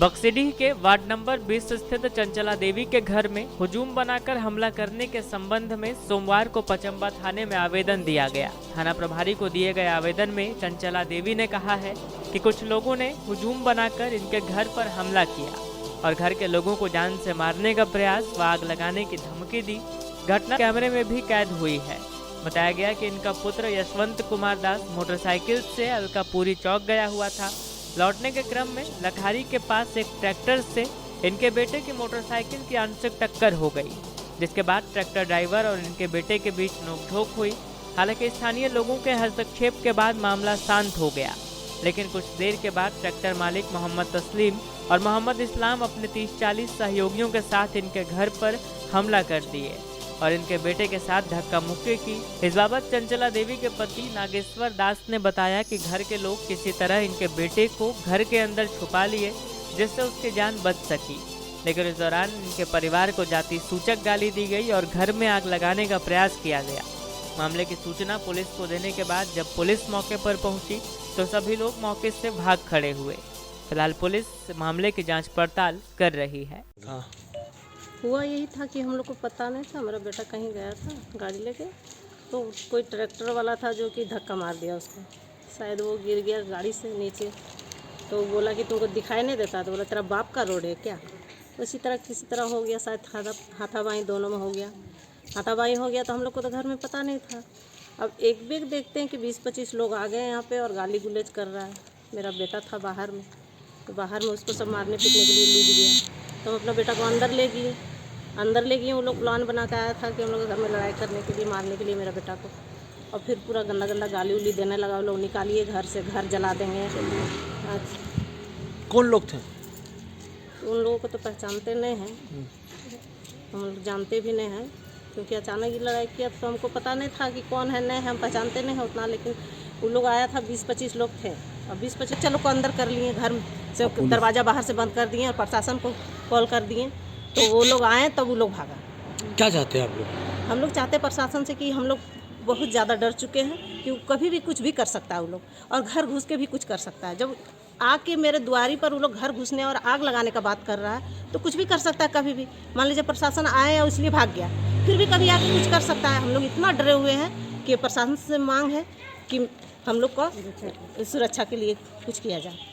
बक्सीडीह के ward number 20 स्थित चंचला देवी के घर में हुजूम बनाकर हमला करने के संबंध में सोमवार को पचम्बा थाने में आवेदन दिया गया। थाना प्रभारी को दिए गए आवेदन में चंचला देवी ने कहा है कि कुछ लोगों ने हुजूम बनाकर इनके घर पर हमला किया और घर के लोगों को जान से मारने का प्रयास व आग लगाने की धमकी दी। घटना कैमरे में भी कैद हुई है। बताया गया कि इनका पुत्र यशवंत कुमार दास मोटरसाइकिल से अलकापुरी चौक गया हुआ था। लौटने के क्रम में लखारी के पास एक ट्रैक्टर से इनके बेटे की मोटरसाइकिल की आंशिक टक्कर हो गई, जिसके बाद ट्रैक्टर ड्राइवर और इनके बेटे के बीच नोकझोंक हुई। हालांकि स्थानीय लोगों के हस्तक्षेप के बाद मामला शांत हो गया, लेकिन कुछ देर के बाद ट्रैक्टर मालिक मोहम्मद तस्लीम और मोहम्मद इस्लाम अपने 30-40 सहयोगियों के साथ इनके घर पर हमला कर दिए और इनके बेटे के साथ धक्का मुक्की की। इस बाबत चंचला देवी के पति नागेश्वर दास ने बताया कि घर के लोग किसी तरह इनके बेटे को घर के अंदर छुपा लिए, जिससे उसकी जान बच सकी, लेकिन इस दौरान इनके परिवार को जाति सूचक गाली दी गई और घर में आग लगाने का प्रयास किया गया। मामले की सूचना पुलिस को देने के बाद जब पुलिस मौके पर पहुंची तो सभी लोग मौके से भाग खड़े हुए। फिलहाल पुलिस मामले की जाँच पड़ताल कर रही है। हुआ यही था कि हम लोग को पता नहीं था, मेरा बेटा कहीं गया था गाड़ी लेके, तो कोई ट्रैक्टर वाला था जो कि धक्का मार दिया उसको। शायद वो गिर गया गाड़ी से नीचे, तो बोला कि तुमको दिखाई नहीं देता, तो बोला तेरा बाप का रोड है क्या। उसी तरह किसी तरह हो गया, शायद हाथापाई दोनों में हो गया। हाथापाई हो गया तो हम लोग को तो घर में पता नहीं था। अब एक बेग देखते हैं कि 20-25 लोग आ गए यहाँ पे और गाली गुलेज कर रहा है। मेरा बेटा था बाहर में, तो बाहर में उसको सब मारने पीटने के लिए लूट गया, तो हम अपना बेटा को अंदर ले गए। वो लोग प्लान बना के आया था कि हम लोग घर में लड़ाई करने के लिए, मारने के लिए मेरा बेटा को, और फिर पूरा गंदा गाली उली देने लगा। वो लोग निकालिए घर से, घर जला देंगे। आज कौन लोग थे? उन लोगों को तो पहचानते नहीं हैं, हम लोग जानते भी नहीं हैं, क्योंकि अचानक ही लड़ाई किया तो हमको पता नहीं था कि कौन है, नहीं हम पहचानते नहीं हैं उतना। लेकिन वो लोग आया था, 20-25 लोग थे, और 20-25 चलो को अंदर कर लिए, घर से दरवाज़ा बाहर से बंद कर दिए और प्रशासन को कॉल कर दिए, तो वो लोग आए तब वो लोग भागा। क्या चाहते हैं आप लोग? हम लोग चाहते हैं प्रशासन से कि हम लोग बहुत ज़्यादा डर चुके हैं कि कभी भी कुछ भी कर सकता है वो लोग, और घर घुस के भी कुछ कर सकता है। जब आके मेरे द्वारी पर वो लोग घर घुसने और आग लगाने का बात कर रहा है, तो कुछ भी कर सकता है कभी भी। मान लीजिए प्रशासन आए और इसलिए भाग गया, फिर भी कभी आके कुछ कर सकता है। हम लोग इतना डरे हुए हैं कि प्रशासन से मांग है कि हम लोग को सुरक्षा के लिए कुछ किया जाए।